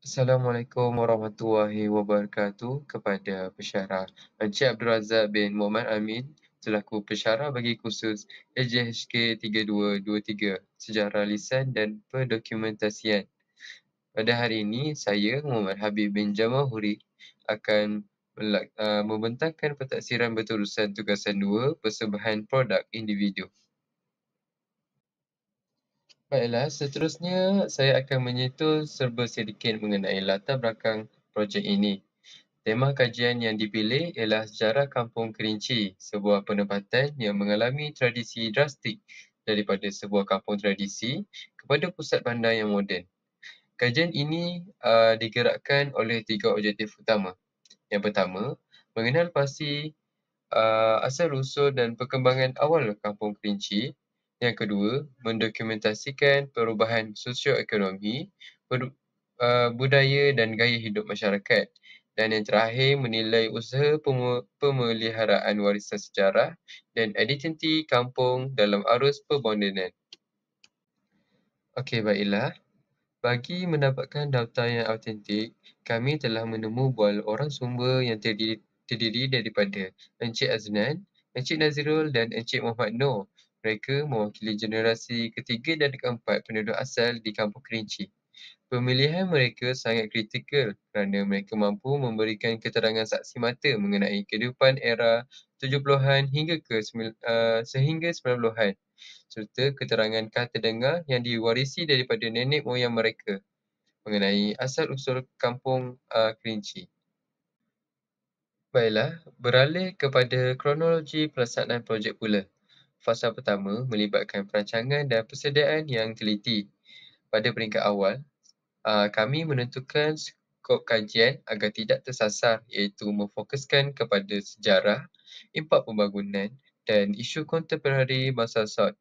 Assalamualaikum warahmatullahi wabarakatuh kepada pesyarah Encik Abdul Razak bin Muhammad Amin selaku pesyarah bagi kursus LJHK 3223 Sejarah Lisan dan Pendokumentasian. Pada hari ini, saya Muhammad Habib bin Jamahuri akan membentangkan pentadsiran berterusan tugasan 2 persembahan produk individu. Baiklah, seterusnya saya akan menyentuh serba sedikit mengenai latar belakang projek ini. Tema kajian yang dipilih ialah Sejarah Kampung Kerinci, sebuah penempatan yang mengalami tradisi drastik daripada sebuah kampung tradisi kepada pusat bandar yang moden. Kajian ini digerakkan oleh 3 objektif utama. Yang pertama, mengenal pasti asal-usul dan perkembangan awal Kampung Kerinci. Yang kedua, mendokumentasikan perubahan sosioekonomi, budaya dan gaya hidup masyarakat. Dan yang terakhir, menilai usaha pemeliharaan warisan sejarah dan identiti kampung dalam arus permodenan. Okey, baiklah. Bagi mendapatkan data yang autentik, kami telah menemu bual orang sumber yang terdiri daripada Encik Aznan, Encik Nazirul dan Encik Muhammad Noor. Mereka mewakili generasi ketiga dan keempat penduduk asal di Kampung Kerinci. Pemilihan mereka sangat kritikal kerana mereka mampu memberikan keterangan saksi mata mengenai kehidupan era 70-an sehingga 90-an serta keterangan kata dengar yang diwarisi daripada nenek moyang mereka mengenai asal-usul kampung Kerinci. Baiklah, beralih kepada kronologi pelaksanaan projek pula. Fasa pertama melibatkan perancangan dan persediaan yang teliti. Pada peringkat awal, kami menentukan skop kajian agar tidak tersasar iaitu memfokuskan kepada sejarah, impak pembangunan dan isu kontemporari masa SART.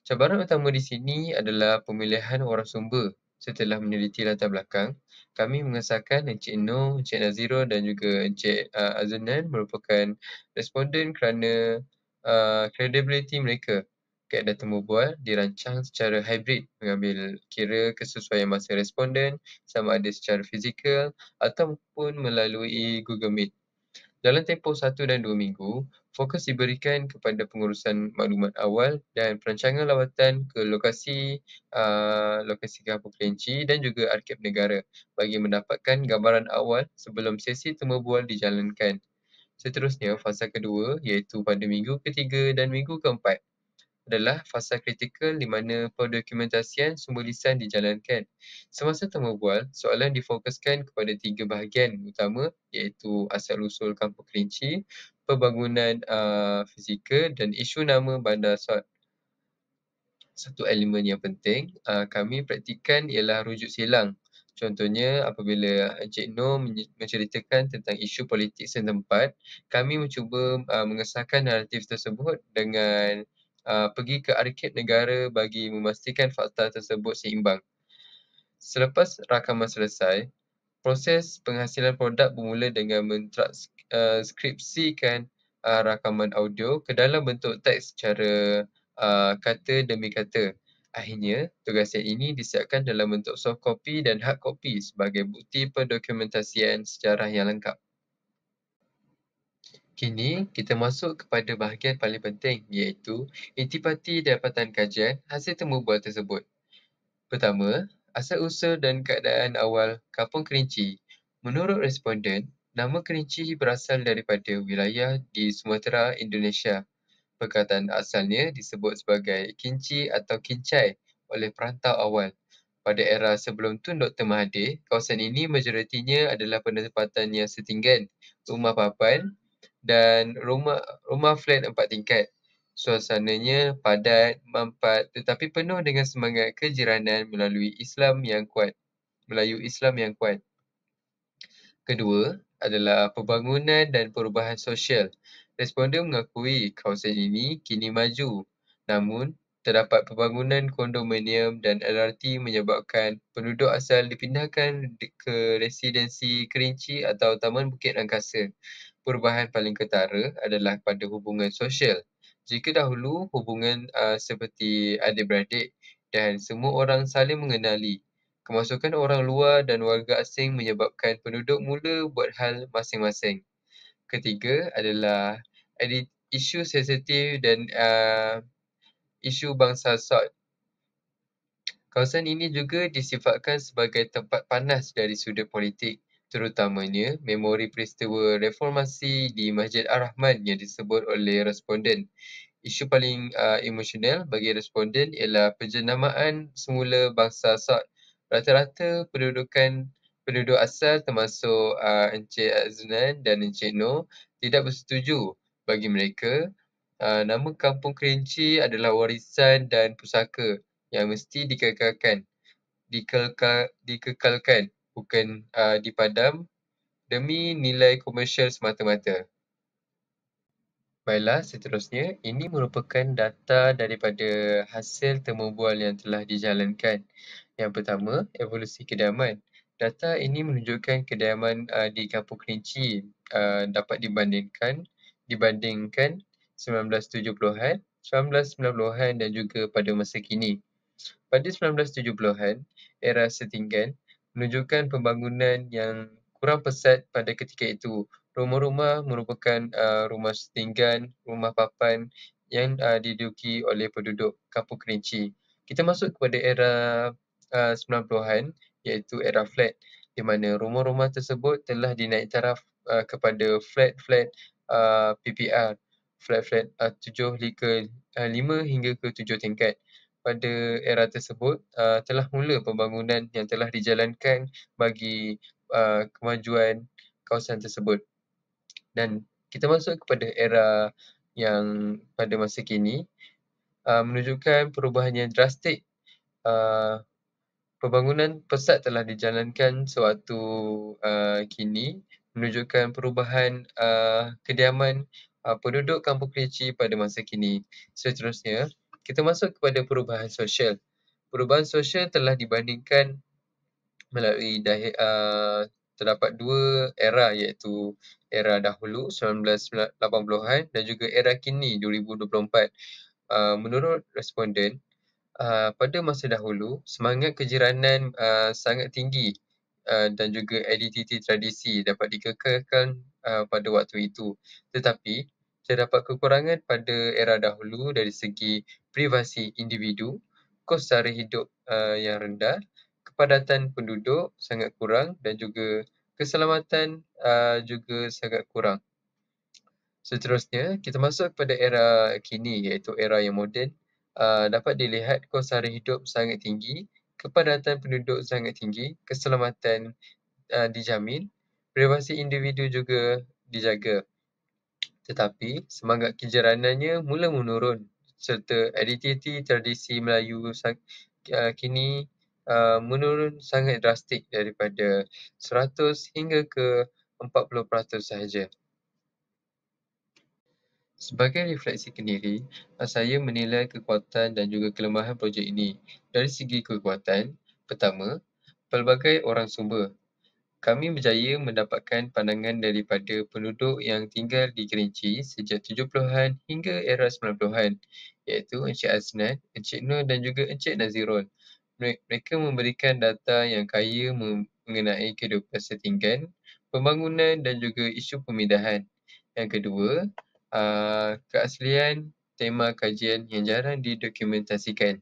Cabaran utama di sini adalah pemilihan orang sumber. Setelah meneliti latar belakang, kami mengesahkan Encik Noor, Encik Nazirul dan juga Encik Azunan merupakan responden kerana kredibiliti mereka. Kaedah temu bual dirancang secara hybrid mengambil kira kesesuaian masa responden sama ada secara fizikal ataupun melalui Google Meet. Dalam tempoh 1 dan 2 minggu, fokus diberikan kepada pengurusan maklumat awal dan perancangan lawatan ke lokasi Kampung Kerinci dan juga Arkib Negara bagi mendapatkan gambaran awal sebelum sesi temu bual dijalankan. Seterusnya, fasa kedua iaitu pada minggu ketiga dan minggu keempat adalah fasa kritikal di mana pendokumentasian sumber lisan dijalankan. Semasa temu bual, soalan difokuskan kepada 3 bahagian utama iaitu asal-usul Kampung Kerinci, pembangunan fizikal dan isu nama bandar SAR. Satu elemen yang penting kami praktikan ialah rujuk silang. Contohnya, apabila Encik Noor menceritakan tentang isu politik setempat, kami mencuba mengesahkan naratif tersebut dengan pergi ke arkib negara bagi memastikan fakta tersebut seimbang. Selepas rakaman selesai, proses penghasilan produk bermula dengan mentranskripsikan rakaman audio ke dalam bentuk teks secara kata demi kata. Akhirnya, tugasan ini disiapkan dalam bentuk soft copy dan hard copy sebagai bukti pendokumentasian sejarah yang lengkap. Kini, kita masuk kepada bahagian paling penting iaitu intipati dapatan kajian hasil temu bual tersebut. Pertama, asal-usul dan keadaan awal Kampung Kerinci. Menurut responden, nama Kerinci berasal daripada wilayah di Sumatera, Indonesia. Perkataan asalnya disebut sebagai Kinci atau Kincai oleh perantau awal. Pada era sebelum Tun Dr. Mahathir, kawasan ini majoritinya adalah penempatan yang setinggan, rumah papan dan rumah flat 4 tingkat. Suasananya padat, mampat tetapi penuh dengan semangat kejiranan Melayu Islam yang kuat. Kedua adalah pembangunan dan perubahan sosial. Responden mengakui kawasan ini kini maju, namun terdapat pembangunan kondominium dan LRT menyebabkan penduduk asal dipindahkan ke residensi Kerinci atau Taman Bukit Angkasa. Perubahan paling ketara adalah pada hubungan sosial. Jika dahulu hubungan seperti adik-beradik dan semua orang saling mengenali, Kemasukan orang luar dan warga asing menyebabkan penduduk mula buat hal masing-masing. Ketiga adalah isu sensitif dan isu bangsa SART. Kawasan ini juga disifatkan sebagai tempat panas dari sudut politik, terutamanya memori peristiwa reformasi di Masjid Ar-Rahman yang disebut oleh responden. Isu paling emosional bagi responden ialah penjenamaan semula bangsa SART. Rata-rata penduduk asal termasuk Encik Aznan dan Encik Noh tidak bersetuju. Bagi mereka, nama Kampung Kerinci adalah warisan dan pusaka yang mesti dikekalkan, bukan dipadam demi nilai komersial semata-mata. Baiklah, seterusnya, ini merupakan data daripada hasil temubual yang telah dijalankan. Yang pertama, evolusi kediaman. Data ini menunjukkan kediaman di Kampung Kerinci dapat dibandingkan 1970-an, 1990-an dan juga pada masa kini. Pada 1970-an, era setinggan menunjukkan pembangunan yang kurang pesat pada ketika itu. Rumah-rumah merupakan rumah setinggan, rumah papan yang diduduki oleh penduduk Kampung Kerinci. Kita masuk kepada era 90-an iaitu era flat di mana rumah-rumah tersebut telah dinaik taraf kepada flat-flat PPR, flat-flat 5 hingga ke 7 tingkat. Pada era tersebut telah mula pembangunan yang telah dijalankan bagi kemajuan kawasan tersebut. Dan kita masuk kepada era yang pada masa kini menunjukkan perubahan yang drastik. Pembangunan pesat telah dijalankan sewaktu kini menunjukkan perubahan kediaman penduduk Kampung Kerinci pada masa kini. Seterusnya, kita masuk kepada perubahan sosial. Perubahan sosial telah dibandingkan melalui terdapat dua era iaitu era dahulu 1980-an dan juga era kini 2024. Menurut responden, pada masa dahulu, semangat kejiranan sangat tinggi dan juga identiti tradisi dapat dikekalkan pada waktu itu. Tetapi, terdapat kekurangan pada era dahulu dari segi privasi individu, kos sara hidup yang rendah, kepadatan penduduk sangat kurang dan juga keselamatan juga sangat kurang. Seterusnya, kita masuk kepada era kini iaitu era yang moden. Dapat dilihat kos sara hidup sangat tinggi, kepadatan penduduk sangat tinggi, keselamatan dijamin, privasi individu juga dijaga. Tetapi, semangat kejiranannya mula menurun serta identiti tradisi Melayu kini menurun sangat drastik daripada 100 hingga ke 40% sahaja. Sebagai refleksi kendiri, saya menilai kekuatan dan juga kelemahan projek ini. Dari segi kekuatan, pertama, pelbagai orang sumber. Kami berjaya mendapatkan pandangan daripada penduduk yang tinggal di Kerinci sejak 70-an hingga era 90-an, iaitu Encik Aznan, Encik Nur dan juga Encik Nazirul. Mereka memberikan data yang kaya mengenai kehidupan setinggan, pembangunan dan juga isu pemindahan. Yang kedua, keaslian tema kajian yang jarang didokumentasikan.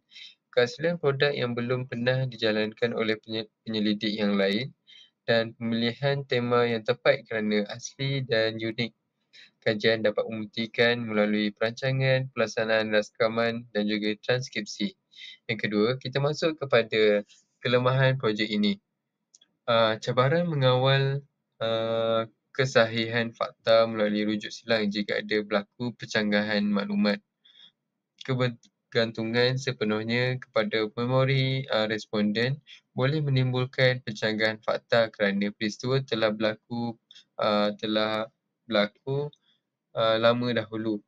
Keaslian produk yang belum pernah dijalankan oleh penyelidik yang lain dan pemilihan tema yang tepat kerana asli dan unik. Kajian dapat membuktikan melalui perancangan, pelaksanaan rakaman dan juga transkripsi. Yang kedua, kita masuk kepada kelemahan projek ini. Cabaran mengawal kesahihan fakta melalui rujuk silang jika ada berlaku pencanggahan maklumat. Kebergantungan sepenuhnya kepada memori responden boleh menimbulkan pencanggahan fakta kerana peristiwa telah berlaku lama dahulu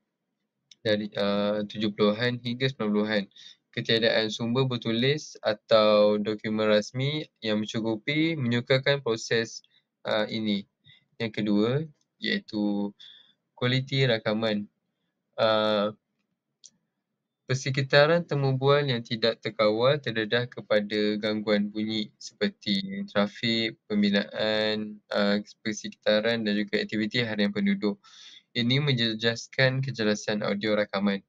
dari 70-an hingga 90-an. Ketiadaan sumber bertulis atau dokumen rasmi yang mencukupi menyukarkan proses ini. Yang kedua iaitu kualiti rakaman. Persekitaran temu bual yang tidak terkawal terdedah kepada gangguan bunyi seperti trafik, pembinaan, persekitaran dan juga aktiviti harian penduduk. Ini menjejaskan kejelasan audio rakaman.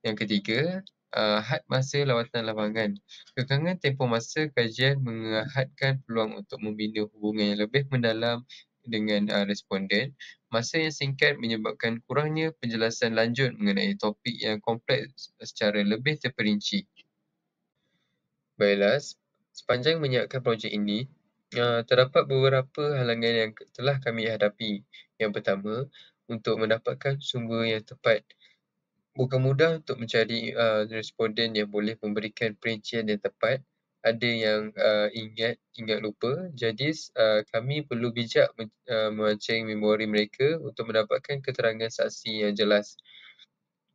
Yang ketiga, had masa lawatan lapangan. Kekangan tempoh masa kajian mengahadkan peluang untuk membina hubungan yang lebih mendalam dengan responden. Masa yang singkat menyebabkan kurangnya penjelasan lanjut mengenai topik yang kompleks secara lebih terperinci. Baiklah, sepanjang menyiapkan projek ini, terdapat beberapa halangan yang telah kami hadapi. Yang pertama, untuk mendapatkan sumber yang tepat. Bukan mudah untuk mencari responden yang boleh memberikan perincian yang tepat. Ada yang ingat lupa. Jadi kami perlu bijak memancing memori mereka untuk mendapatkan keterangan saksi yang jelas.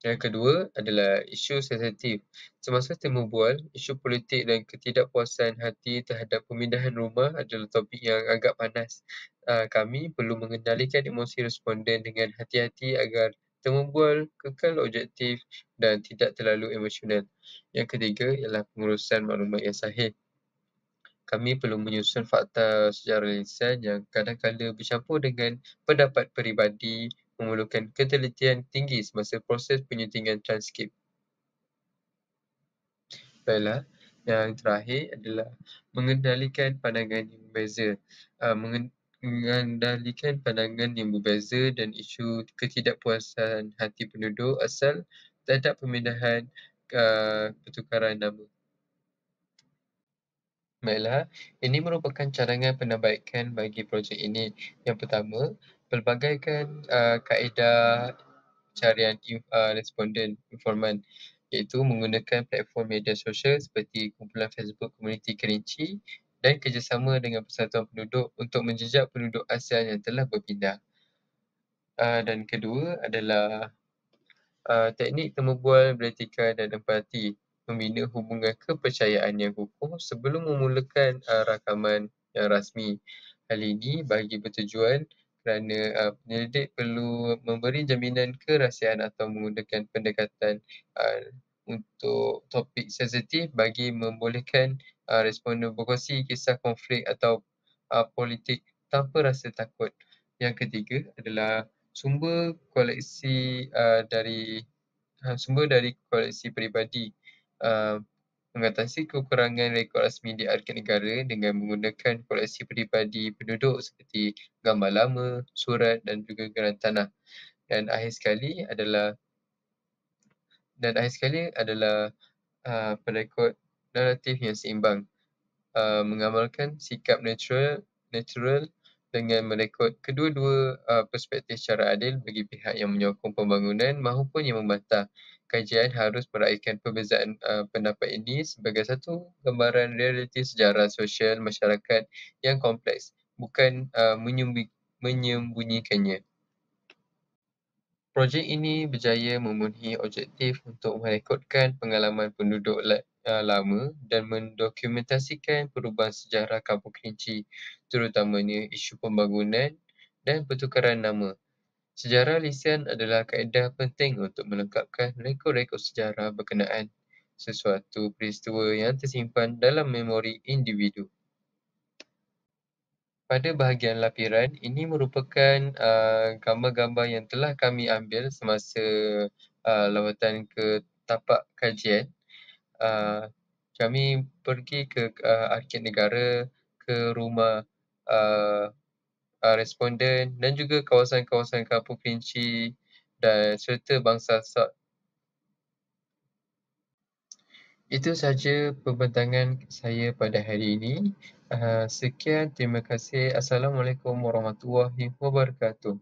Yang kedua adalah isu sensitif. Semasa temu bual, isu politik dan ketidakpuasan hati terhadap pemindahan rumah adalah topik yang agak panas. Kami perlu mengendalikan emosi responden dengan hati-hati agar temu bual kekal objektif dan tidak terlalu emosional. Yang ketiga ialah pengurusan maklumat yang sahih. Kami perlu menyusun fakta secara lisan yang kadang-kala bercampur dengan pendapat peribadi, memerlukan ketelitian tinggi semasa proses penyuntingan transkrip. Baiklah, yang terakhir adalah mengendalikan pandangan yang berbeza. Mengendalikan pandangan yang berbeza dan isu ketidakpuasan hati penduduk asal terhadap pemindahan pertukaran nama. Baiklah, ini merupakan cadangan penambahbaikan bagi projek ini. Yang pertama, pelbagaikan kaedah pencarian responden informan, iaitu menggunakan platform media sosial seperti kumpulan Facebook Komuniti Kerinci dan kerjasama dengan persatuan penduduk untuk menjejak penduduk asal yang telah berpindah. Dan kedua adalah teknik temu bual beretika dan empati, membina hubungan kepercayaan yang kukuh sebelum memulakan rakaman yang rasmi. Hal ini bagi bertujuan kerana penyelidik perlu memberi jaminan kerahsiaan atau menggunakan pendekatan untuk topik sensitif bagi membolehkan responden berkongsi kisah konflik atau politik tanpa rasa takut. Yang ketiga adalah sumber koleksi koleksi peribadi. Mengatasi kekurangan rekod rasmi di Arkib Negara dengan menggunakan koleksi peribadi penduduk seperti gambar lama, surat dan juga geran tanah. Dan akhir sekali adalah perekod naratif yang seimbang. Mengamalkan sikap natural dengan merekod kedua-dua perspektif secara adil bagi pihak yang menyokong pembangunan maupun yang membantah. Kajian harus meraihkan perbezaan pendapat ini sebagai satu gambaran realiti sejarah sosial masyarakat yang kompleks, bukan menyembunyikannya. Projek ini berjaya memenuhi objektif untuk merekodkan pengalaman penduduk lama dan mendokumentasikan perubahan sejarah Kampung Kerinci, terutamanya isu pembangunan dan pertukaran nama. Sejarah lisan adalah kaedah penting untuk melengkapkan rekod-rekod sejarah berkenaan sesuatu peristiwa yang tersimpan dalam memori individu. Pada bahagian lapiran, ini merupakan gambar-gambar yang telah kami ambil semasa lawatan ke tapak kajian. Kami pergi ke Arkib Negara, ke rumah responden dan juga kawasan-kawasan Kampung Kerinci dan serta bangsa Sak. Itu sahaja pembentangan saya pada hari ini. Sekian, terima kasih. Assalamualaikum warahmatullahi wabarakatuh.